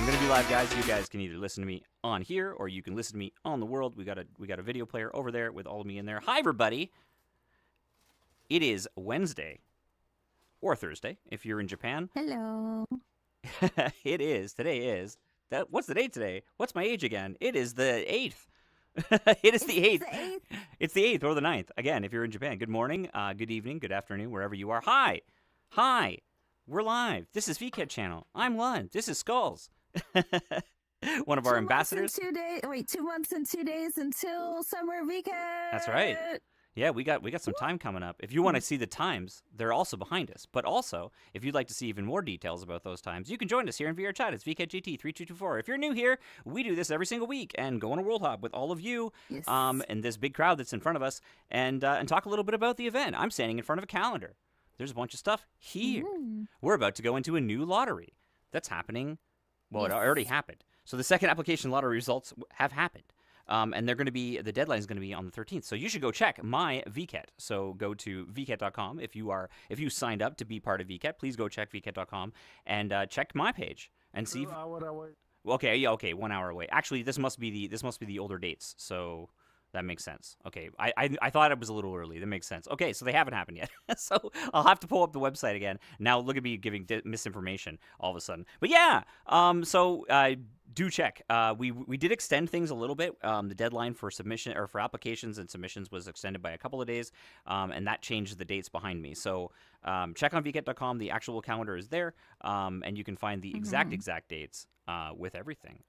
I'm gonna be live, guys. You guys can either listen to me on here or you can listen to me on the world. We got a video player over there with all of me in there. Hi, everybody. It is Wednesday or Thursday if you're in Japan. Hello. It is. Today is that. What's the date today? What's my age again? It is the 8th. It is the 8th. It's the 8th or the 9th. Again, if you're in Japan, good morning, good evening, good afternoon, wherever you are. Hi. We're live. This is VKet channel. I'm Lund. This is Skulls. One of our ambassadors. 2 months and 2 days until summer VKet. That's right. Yeah, we got some time coming up. If you want to see the times, they're also behind us. But also, if you'd like to see even more details about those times, you can join us here in VRChat. It's VketGT3224. If you're new here, we do this every single week and go on a WorldHop with all of you, Yes. and this big crowd that's in front of us, and talk a little bit about the event. I'm standing in front of a calendar. There's a bunch of stuff here. We're about to go into a new lottery that's happening. Well, It already happened. So the second application lottery results have happened. And they're going to be, the deadline is going to be on the 13th. So you should go check my VKet. So go to vket.com. If you signed up to be part of VKet, please go check vket.com and check my page and see. Okay, 1 hour away. Actually, this must be the older dates. So that makes sense. Okay, I thought it was a little early. That makes sense. Okay, so they haven't happened yet. So I'll have to pull up the website again. Now look at me giving misinformation all of a sudden. But yeah, do check. We did extend things a little bit. The deadline for submission or for applications and submissions was extended by a couple of days, and that changed the dates behind me. So check on vket.com. The actual calendar is there, and you can find the exact dates with everything.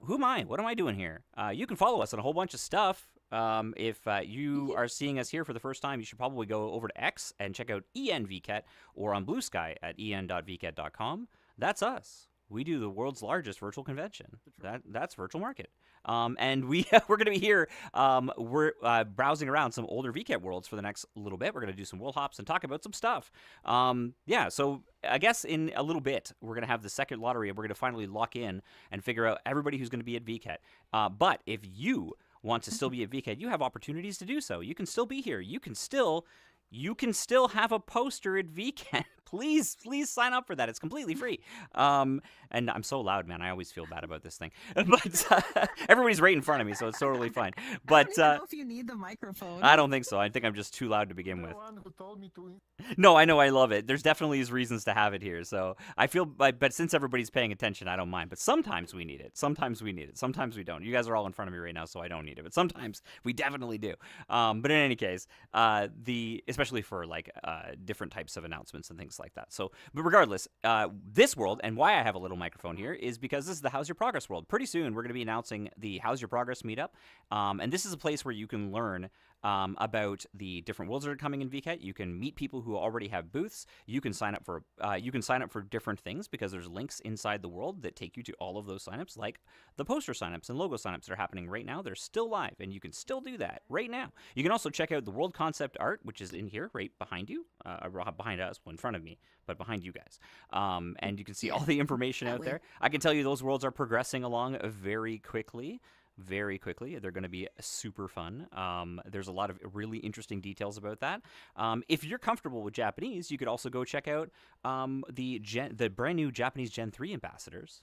Who am I? What am I doing here? You can follow us on a whole bunch of stuff. If you are seeing us here for the first time, you should probably go over to X and check out ENVKet or on Blue Sky at en.vket.com. That's us. We do the world's largest virtual convention. That's Virtual Market. And we're going to be here. We're browsing around some older VKet worlds for the next little bit. We're going to do some WorldHops and talk about some stuff. So I guess in a little bit, we're going to have the second lottery, and we're going to finally lock in and figure out everybody who's going to be at VKet. But if you want to still be at VKet, you have opportunities to do so. You can still be here. You can still have a poster at VKet. Please sign up for that. It's completely free. And I'm so loud, man. I always feel bad about this thing. But everybody's right in front of me, so it's totally fine. But I don't even know if you need the microphone. I don't think so. I think I'm just too loud to begin with. One who told me to... No, I know. I love it. There's definitely reasons to have it here. So I feel, but since everybody's paying attention, I don't mind. But sometimes we need it. Sometimes we don't. You guys are all in front of me right now, so I don't need it. But sometimes we definitely do. But in any case, especially for like different types of announcements and things like that. So, but regardless, this world, and why I have a little microphone here is because this is the How's Your Progress world. Pretty soon, we're going to be announcing the How's Your Progress meetup. And this is a place where you can learn about the different worlds that are coming in VKet. You can meet people who already have booths. You can sign up for different things because there's links inside the world that take you to all of those signups, like the poster signups and logo signups that are happening right now. They're still live, and you can still do that right now. You can also check out the world concept art, which is in here right behind you, behind us, well, in front of me, but behind you guys. And you can see all the information out there. I can tell you those worlds are progressing along very quickly. Very quickly. They're going to be super fun. There's a lot of really interesting details about that. If you're comfortable with Japanese, you could also go check out the brand new Japanese Gen 3 ambassadors.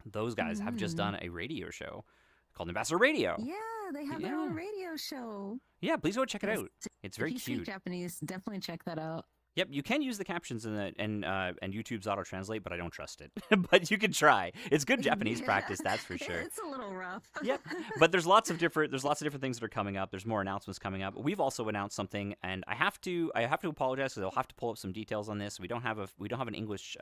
Those guys have just done a radio show called Ambassador Radio. Yeah, they have their own radio show. Yeah, please go check it out. It's very cute. If you speak Japanese, definitely check that out. Yep, you can use the captions and YouTube's auto translate, but I don't trust it. But you can try. It's good Japanese practice, that's for sure. It's a little rough. Yep, but there's lots of different things that are coming up. There's more announcements coming up. We've also announced something, and I have to apologize because I'll have to pull up some details on this. We don't have an English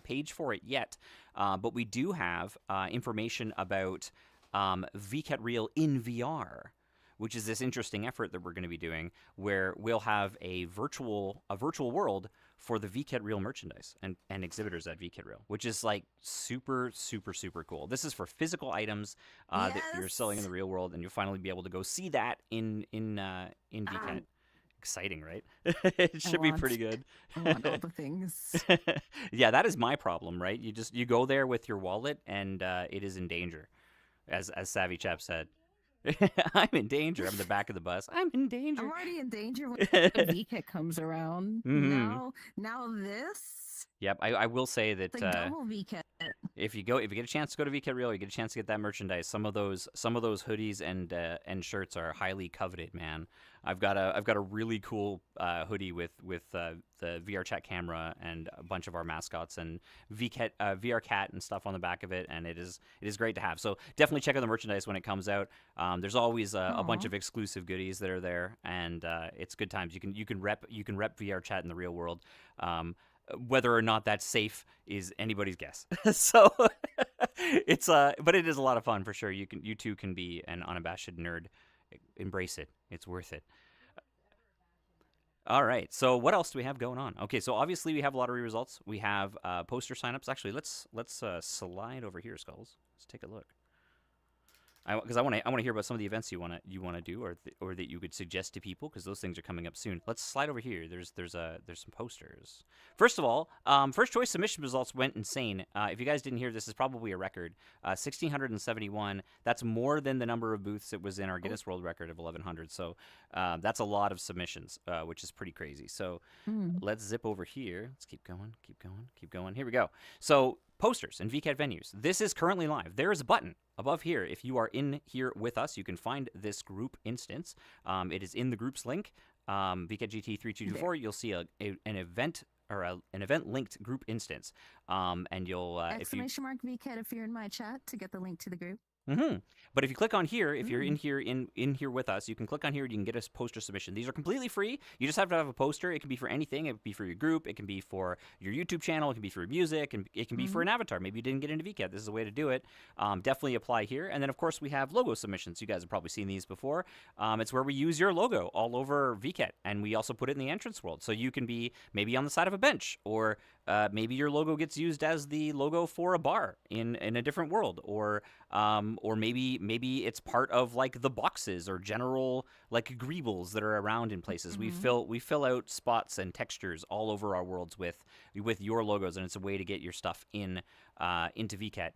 page for it yet, but we do have information about VKet Real in VR, which is this interesting effort that we're going to be doing where we'll have a virtual world for the VKet Real merchandise and exhibitors at VKet Real, which is like super, super, super cool. This is for physical items that you're selling in the real world, and you'll finally be able to go see that in VKet. Exciting, right? It should be pretty good. I want all the things. Yeah, that is my problem, right? You go there with your wallet, and it is in danger, as Savvy Chap said. I'm in danger. I'm the back of the bus. I'm in danger. I'm already in danger when VKet comes around. Now this. Yep, I will say that it's like double VKet. If you get a chance to go to VKet Real, you get a chance to get that merchandise. Some of those hoodies and shirts are highly coveted, man. I've got a really cool hoodie with the VRChat camera and a bunch of our mascots and VRCat and stuff on the back of it, and it is great to have. So definitely check out the merchandise when it comes out. There's always a bunch of exclusive goodies that are there, and it's good times. You can rep VRChat in the real world. Whether or not that's safe is anybody's guess. So but it is a lot of fun for sure. You too can be an unabashed nerd. Embrace it. It's worth it. All right. So what else do we have going on? Okay. So obviously we have lottery results. We have poster signups. Actually, let's slide over here, Skulls. Let's take a look. Because I want to hear about some of the events you want to do or that you could suggest to people, because those things are coming up soon. Let's slide over here. There's some posters. First of all, first choice submission results went insane. If you guys didn't hear, this is probably a record. 1,671. That's more than the number of booths that was in our Guinness World Record of 1,100. So that's a lot of submissions, which is pretty crazy. So let's zip over here. Let's keep going. Here we go. So posters and VKet venues. This is currently live. There is a button above here. If you are in here with us, you can find this group instance. It is in the group's link, VKet GT 3224. You'll see an event or an event linked group instance, and you'll exclamation mark VKet if you're in my chat to get the link to the group. But if you click on here, if you're in here with us, you can click on here and you can get a poster submission. These are completely free. You just have to have a poster. It can be for anything. It can be for your group. It can be for your YouTube channel. It can be for music. And it can be for an avatar. Maybe you didn't get into VKet. This is a way to do it. Definitely apply here. And then, of course, we have logo submissions. You guys have probably seen these before. It's where we use your logo all over VKet. And we also put it in the entrance world. So you can be maybe on the side of a bench, or maybe your logo gets used as the logo for a bar in a different world, or maybe it's part of like the boxes or general like greebles that are around in places. We fill out spots and textures all over our worlds with your logos, and it's a way to get your stuff into VKet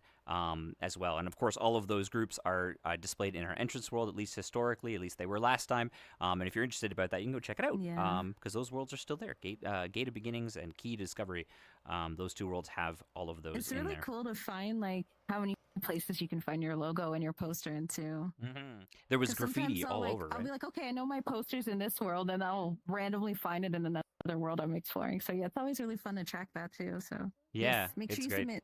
as well. And of course, all of those groups are displayed in our entrance world, at least historically. At least they were last time. And if you're interested about that, you can go check it out. Because those worlds are still there. Gate of Beginnings and Key Discovery. Those two worlds have all of those. It's really cool to find like how many places you can find your logo and your poster into. There was graffiti all over. I'll be like, okay, I know my poster's in this world, and I'll randomly find it in another world I'm exploring. So yeah, it's always really fun to track that too. So yeah, make sure you great. submit.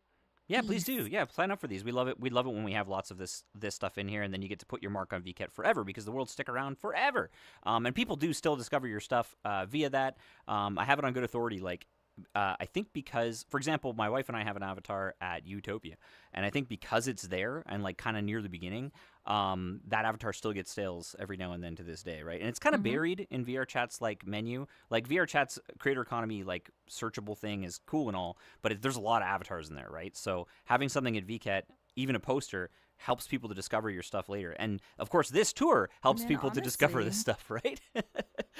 Yeah, please do. Yeah, sign up for these. We love it. We love it when we have lots of this stuff in here, and then you get to put your mark on VKet forever, because the worlds stick around forever. And people do still discover your stuff via that. I have it on good authority. Like, I think because, for example, my wife and I have an avatar at Utopia, and I think because it's there and like kind of near the beginning, that avatar still gets sales every now and then to this day, right? And it's kind of Mm-hmm. buried in VRChat's like menu. Like VRChat's creator economy like searchable thing is cool and all, but there's a lot of avatars in there, right? So having something at VKet, even a poster, helps people to discover your stuff later. And of course, this tour helps And people to discover this honestly, stuff, right?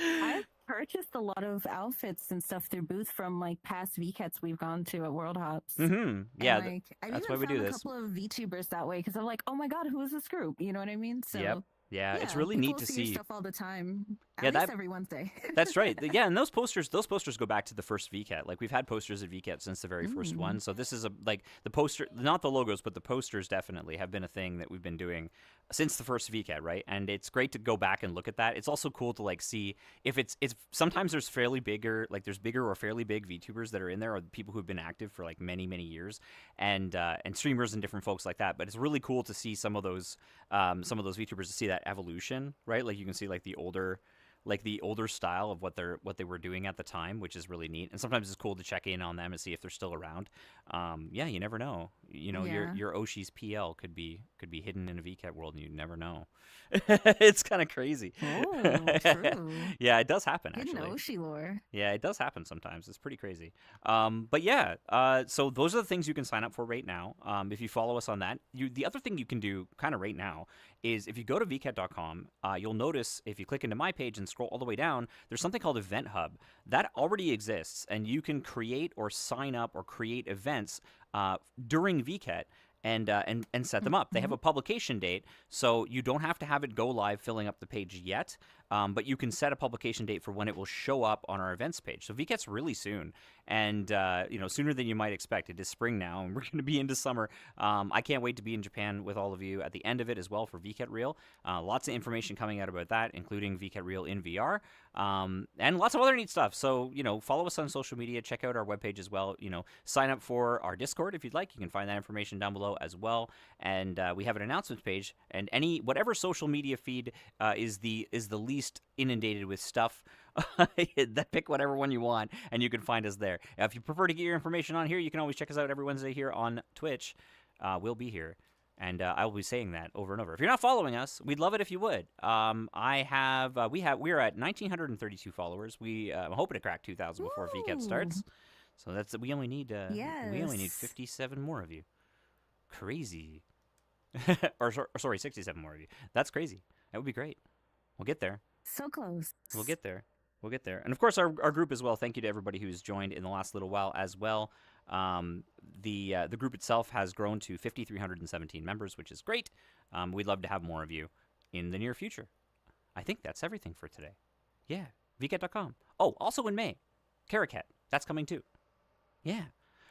I've purchased a lot of outfits and stuff through booth from like past VCats we've gone to at WorldHops. And Yeah, like I've that's why even we do found a this. couple of VTubers that way because I'm like, oh my god, who is this group? You know what I mean? Yep. So Yeah, it's yeah, really people neat to see your see. stuff all the time. Yeah, At least every Wednesday. that's right. Yeah, and those posters go back to the first VCat. Like we've had posters at VCat since the very first Mm. one. So this is a like the poster, not the logos, but the posters definitely have been a thing that we've been doing since the first VCat, right? And it's great to go back and look at that. It's also cool to like see if it's sometimes there's fairly bigger there's bigger or fairly big VTubers that are in there, or people who've been active for like many years, and streamers and different folks like that. But it's really cool to see some of those VTubers, to see that evolution, right? Like you can see like the older style of what they were doing at the time, which is really neat. And sometimes it's cool to check in on them and see if they're still around. Yeah, you never know. You know, Yeah. your Oshi's PL could be hidden in a VCat world, and you never know. It's kind of crazy. Oh, true. Yeah, it does happen Hidden actually. Oshi lore. Yeah, it does happen sometimes. It's pretty crazy. But yeah, so those are the things you can sign up for right now. If you follow us on that, the other thing you can do kind of right now is if you go to vket.com, you'll notice if you click into my page and scroll all the way down, there's something called Event Hub that already exists, and you can create or sign up or create events during VCat. And set them up. They have Mhm. a publication date, so you don't have to have it go live filling up the page yet. But you can set a publication date for when it will show up on our events page. So VCAT's really soon, and sooner than you might expect. It is spring now, and we're going to be into summer. I can't wait to be in Japan with all of you at the end of it as well for VCAT Real. Lots of information coming out about that, including VCAT Real in VR, and lots of other neat stuff. So follow us on social media, check out our webpage as well. Sign up for our Discord if you'd like. You can find that information down below as well. And we have an announcements page, and whatever social media feed is the least inundated with stuff. Pick whatever one you want, and you can find us there. If you prefer to get your information on here, you can always check us out every Wednesday here on Twitch. We'll be here, and I will be saying that over and over. If you're not following us, we'd love it if you would. We're at 1,932 followers. I'm hoping to crack 2,000 before VCAT starts. So we only need Yes. 57 more of you. Crazy. Sorry, 67 more of you. That's crazy. That would be great. We'll get there. So close. We'll get there. We'll get there. And of course, our group as well. Thank you to everybody who's joined in the last little while as well. The group itself has grown to 5,317 members, which is great. We'd love to have more of you in the near future. I think that's everything for today. Yeah, vket.com. Oh, also in May, Caracat. That's coming too. Yeah.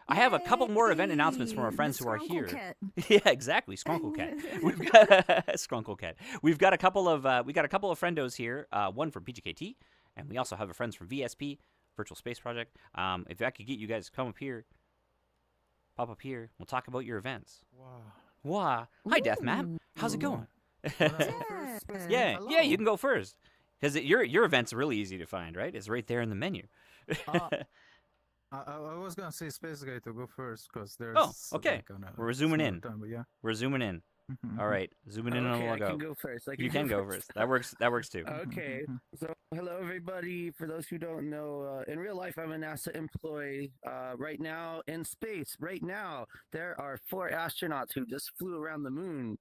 I have a couple more event announcements from our friends who are here. Yeah, exactly. Skrunkle Cat. We've got Skrunkle Cat. We've got a couple of friendos here. One from PGKT, and we also have a friends from VSP, Virtual Space Project. If I could get you guys to come up here, pop up here, we'll talk about your events. Wow. Hi, Deathmap. How's it going? Yeah. You can go first because your event's really easy to find, right? It's right there in the menu. I was gonna say Space Guy to go first because there's. Oh, okay. Like, We're zooming in. Time, but yeah. We're zooming in. All right, zooming in Okay, and I we'll can go. go first. You can go first. That works. That works too. Okay, so hello everybody. For those who don't know, in real life, I'm a NASA employee. Right now in space, right now there are 4 astronauts who just flew around the moon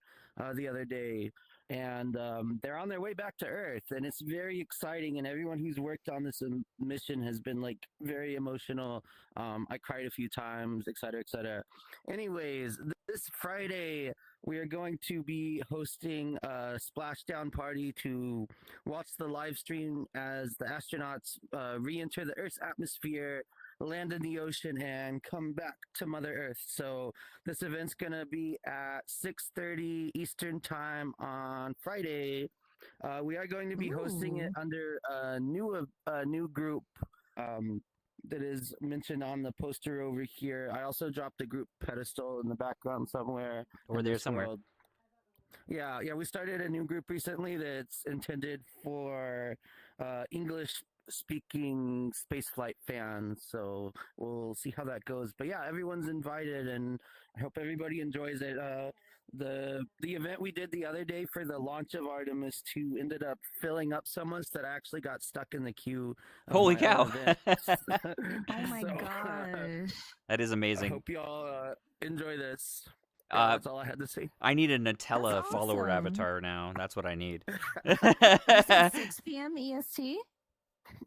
the other day, and they're on their way back to Earth, and it's very exciting. And everyone who's worked on this mission has been like very emotional. I cried a few times, etc., etc. Anyways, this Friday we are going to be hosting a splashdown party to watch the live stream as the astronauts re-enter the Earth's atmosphere, land in the ocean, and come back to Mother Earth. So this event's gonna be at 6:30 Eastern Time on Friday. We are going to be hosting it under a new group that is mentioned on the poster over here. I also dropped a group pedestal in the background somewhere. Over in there this somewhere. world. Yeah, we started a new group recently that's intended for English speaking spaceflight fans. So we'll see how that goes. But yeah, everyone's invited, and I hope everybody enjoys it. The event we did the other day for the launch of Artemis 2 ended up filling up so much that I actually got stuck in the queue of Holy my own cow. event. Oh my So, gosh. That is I amazing. hope y'all enjoy this. Yeah, that's all I had to say. I need a Nutella That's follower awesome. avatar now. That's what I need. You said 6 p.m. EST?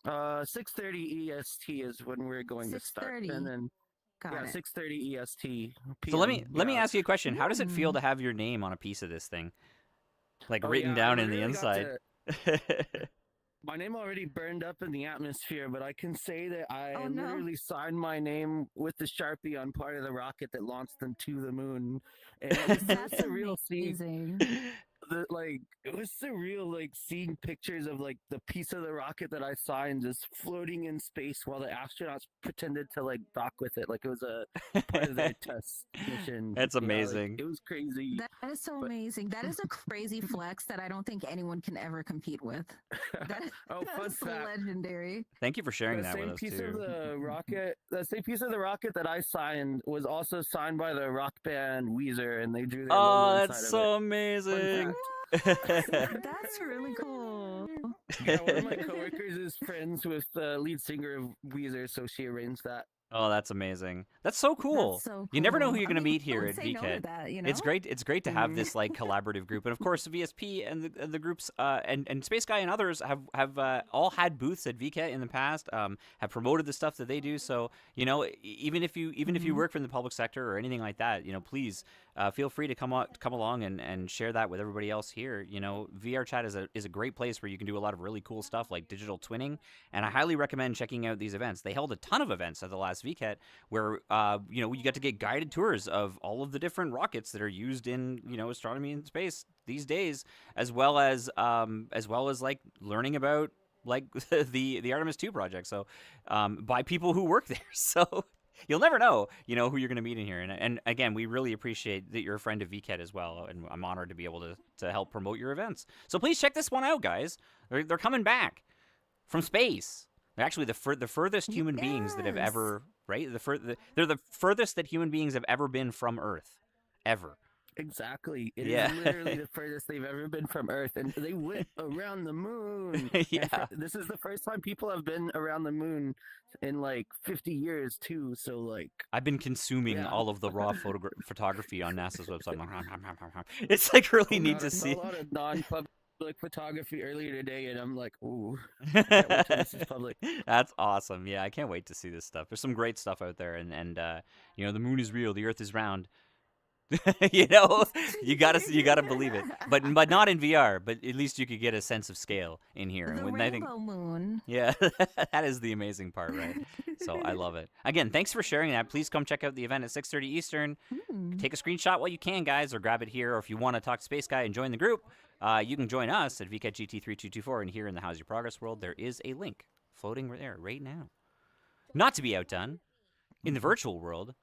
6:30 EST is when we're going to start, 6:30. and then Got yeah, it. 6:30 EST. So let PM. me Yeah. ask you a question. How does it feel Mm. to have your name on a piece of this thing? Like Oh written yeah, down I in the literally got inside. my name already burned up in the atmosphere, but I can say that I Oh, no. literally signed my name with the Sharpie on part of the rocket that launched them to the moon, and it was so That's surreal seeing amazing. it was surreal like seeing pictures of like the piece of the rocket that I signed just floating in space while the astronauts pretended to like dock with it like it was a part of their test mission. That's Yeah, like, amazing. it was crazy. That is so But- amazing. That is a crazy flex that I don't think anyone can ever compete with. That is Oh, fun that's fact. legendary. Thank you for sharing That that with same us piece too. of the rocket, that same piece of the rocket that I signed was also signed by the rock band Weezer, and they drew their Oh, logo that's inside so of it. amazing. That's really cool. Yeah, one of my coworkers is friends with the lead singer of Weezer, so she arranged that. Oh, that's amazing. That's so cool. That's so You never know cool. who you're I going to mean, meet who here would at say no to VKet. that, you know? It's great. It's great to have Mhm. this like collaborative group, and of course VSP and the groups and Space Guy and others have all had booths at VKet in the past. Have promoted the stuff that they do. So you know, even if you work from the public sector or anything like that, please feel free to come along and share that with everybody else here. VRChat is a great place where you can do a lot of really cool stuff like digital twinning, and I highly recommend checking out these events. They held a ton of events at the last VKet where you got to get guided tours of all of the different rockets that are used in astronomy and space these days, as well as like learning about like the Artemis 2 project. So by people who work there. So you'll never know who you're going to meet in here. And again, we really appreciate that you're a friend of VKet as well, and I'm honored to be able to help promote your events. So please check this one out, guys. They're coming back from space. They're actually the furthest human beings that have Yes. ever, right? They're the furthest that human beings have ever been from Earth, ever. Exactly. It is Yeah. literally the furthest they've ever been from Earth, and they went around the moon. Yeah. And this is the first time people have been around the moon in like 50 years too. So like, I've been consuming Yeah. all of the raw photography on NASA's website. It's like really oh neat God, to I saw see. a lot of non-public photography earlier today, and I'm like, ooh, I can't wait till this is public. That's awesome. Yeah, I can't wait to see this stuff. There's some great stuff out there, and the moon is real, the Earth is round. you gotta believe it, but not in VR. But at least you could get a sense of scale in here. The And rainbow moon. yeah, that is the amazing part, right? So I love it. Again, thanks for sharing that. Please come check out the event at 6:30 Eastern. Take a screenshot while you can, guys, or grab it here. Or if you want to talk to Space Guy and join the group, you can join us at VketGT3224. And here in the How's Your Progress world, there is a link floating there right now. Not to be outdone, in the virtual world,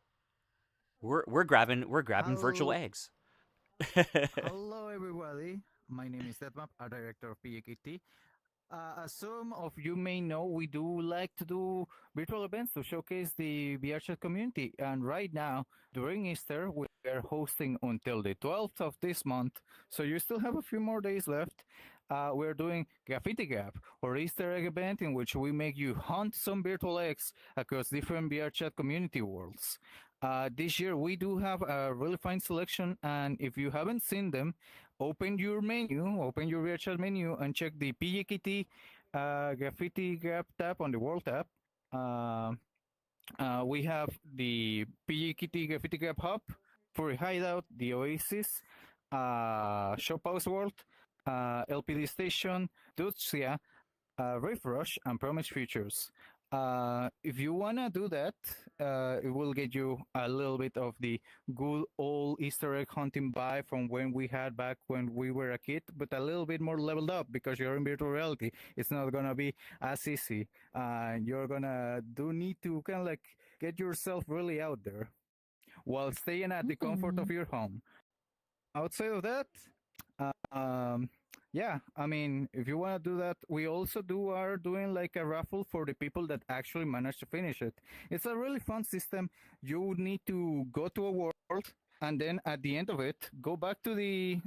we're grabbing virtual Hello. eggs. Hello, everybody. My name is Deadmap, art director of VketChan. As some of you may know, we do like to do virtual events to showcase the VRChat community. And right now, during Easter, we are hosting until the 12th of this month. So you still have a few more days left. We're doing Graffiti Gap, or Easter egg event in which we make you hunt some virtual eggs across different VRChat community worlds. This year, we do have a really fine selection. And if you haven't seen them, open your VRChat menu, and check the PGKT Graffiti Gap tab on the World tab. We have the PGKT Graffiti Gap Hub, Furry Hideout, the Oasis, Shop House World, LPD Station, Dutsia, Reef Rush, and Promise Futures. If you wanna do that, it will get you a little bit of the good old Easter egg hunting vibe from when we had back when we were a kid, but a little bit more leveled up because you're in virtual reality. It's not gonna be as easy. You're gonna need to kind of like get yourself really out there while staying at the comfort of your home. Outside of that, yeah, I mean, if you want to do that, we also are doing like a raffle for the people that actually manage to finish it. It's a really fun system. You would need to go to a world, and then at the end of it, go back to the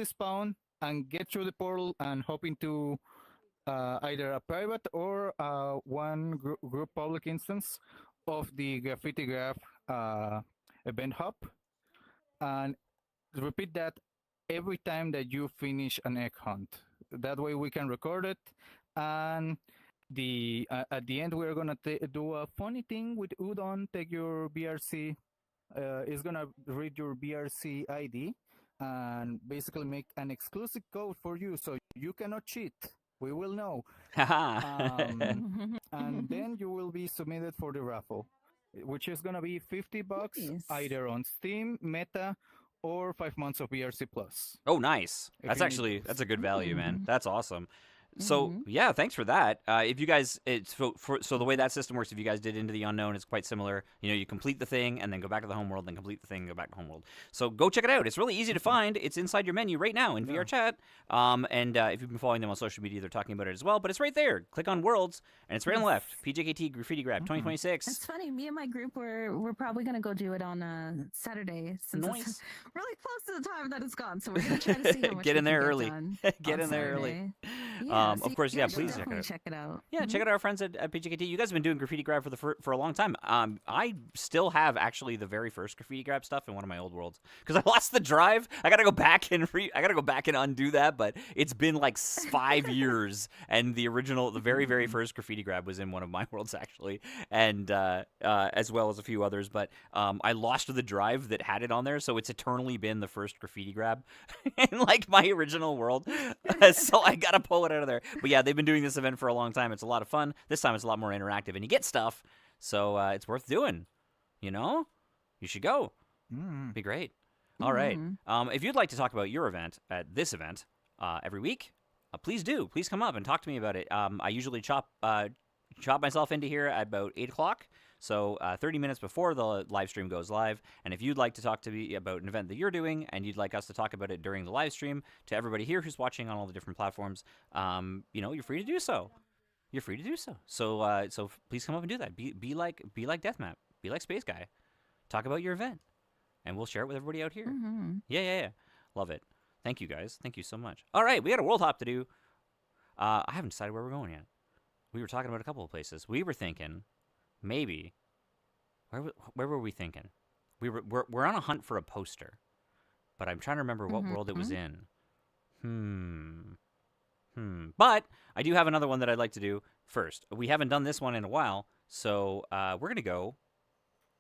spawn and get through the portal and hop into either a private or one group public instance of the graffiti graph event hub, and repeat that every time that you finish an egg hunt. That way we can record it, and the at the end we're gonna do a funny thing with Udon. Take your BRC. Is gonna read your BRC ID and basically make an exclusive code for you, so you cannot cheat. We will know. And then you will be submitted for the raffle, which is gonna be $50 Nice. either on Steam, Meta, or 5 months of VRC Plus. Oh, nice. If That's you need actually those. that's a good value, man. Mm. That's awesome. So Mhm. yeah, thanks for that. If you guys, so the way that system works, if you guys did Into the Unknown, it's quite similar. You know, you complete the thing and then go back to the homeworld, then complete the thing, and go back to homeworld. So go check it out. It's really easy to find. It's inside your menu right now in Yeah. VRChat. And if you've been following them on social media, they're talking about it as well. But it's right there. Click on Worlds, and it's right on the Yes. left. PJKT Graffiti Grab 2026. It's funny. Me and my group we're probably gonna go do it on Saturday since Nice. it's really close to the time that it's gone. So we're gonna try to see how much Get we in can there early. done Get on in there early. Saturday. Yeah, Of course, yeah, you should please check it definitely out. check it out. Yeah, check out our friends at PJKT. You guys have been doing Graffiti Grab for a long time. I still have actually the very first Graffiti Grab stuff in one of my old worlds because I lost the drive. I gotta go back and undo that. But it's been like 5 years, and the very first Graffiti Grab was in one of my worlds actually, and as well as a few others. But I lost the drive that had it on there, so it's eternally been the first Graffiti Grab in like my original world. So I gotta pull it out of there. But yeah, they've been doing this event for a long time. It's a lot of fun. This time it's a lot more interactive, and you get stuff, so it's worth doing. You know, you should go. Mm. Be great. All right. Mhm. If you'd like to talk about your event at this event every week, please do. Please come up and talk to me about it. I usually chop myself into here at about 8 o'clock. So 30 minutes before the live stream goes live. And if you'd like to talk to me about an event that you're doing and you'd like us to talk about it during the live stream to everybody here who's watching on all the different platforms, you're free to do so. You're free to do so. So please come up and do that. Be like Deathmap. Be like Space Guy. Talk about your event. And we'll share it with everybody out here. Mhm. Yeah. Love it. Thank you, guys. Thank you so much. All right, we got a world hop to do. I haven't decided where we're going yet. We were talking about a couple of places. We were thinking maybe where were we thinking? We're on a hunt for a poster, but I'm trying to remember what world it was in. But I do have another one that I'd like to do first. We haven't done this one in a while, so we're gonna go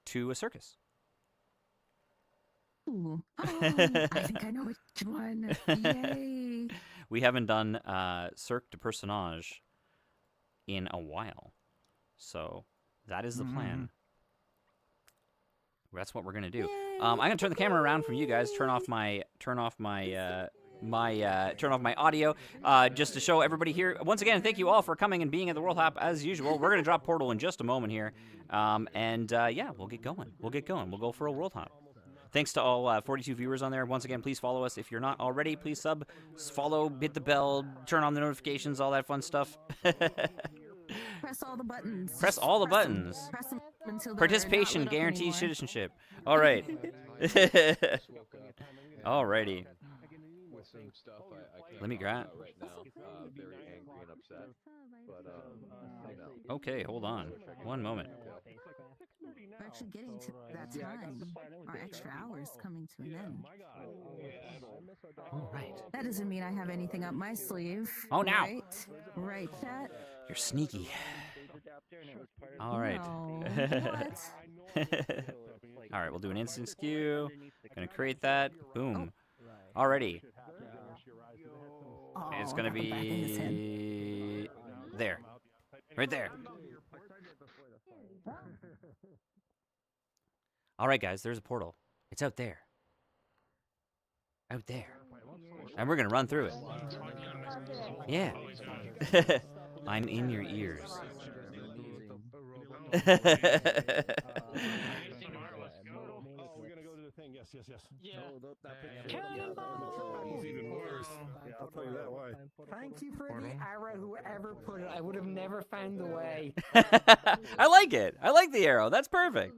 to a circus. Ooh. I think I know which one. Yay! We haven't done Cirque de Personnage in a while, so that is the plan. That's what we're gonna do. I'm gonna turn the camera around from you guys. Turn off my audio just to show everybody here. Once again, thank you all for coming and being at the WorldHop as usual. We're gonna drop Portal in just a moment here, yeah, we'll get going. We'll go for a WorldHop. Thanks to all 42 viewers on there. Once again, please follow us if you're not already. Please sub, follow, hit the bell, turn on the notifications, all that fun stuff. Press all the buttons. Press all the buttons. Press them until they're Participation not lit up guarantees anymore. citizenship. All right. Alrighty. With some stuff I can't Let me talk grab. about right now. Very angry and upset. But Okay, hold on. One moment. We're actually getting to that time. Our extra hours coming to an end. All right. That doesn't mean I have anything up my sleeve. Oh, now. Right, chat. You're sneaky. All right. No. What? All right, we'll do an instance queue. Gonna create that. Boom. Alrighty. Oh, It's gonna got the back of his head. be there. Right there. All right, guys, there's a portal. It's out there. Out there. And we're going to run through it. Yeah. I'm in your ears. Yeah. No, that Yeah. picture. Cannonball! It's even worse. Yeah, I'll tell you that why. Thank you for the arrow, whoever put it. I would have never found the way. I like it. I like the arrow. That's perfect.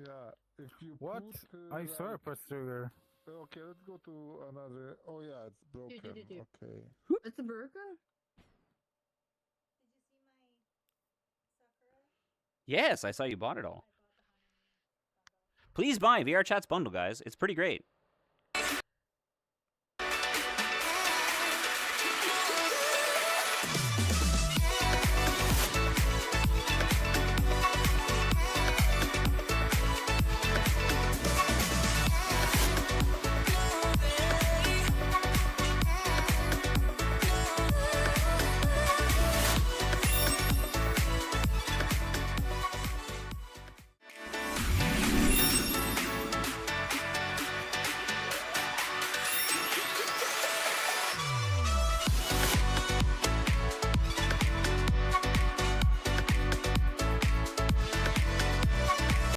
Yeah, if you What? put, I saw a like- press trigger. Okay, let's go to another. Oh yeah, it's broken. do. Okay. It's a broken? Yes, I saw you bought it all. Please buy VRChat's bundle, guys. It's pretty great.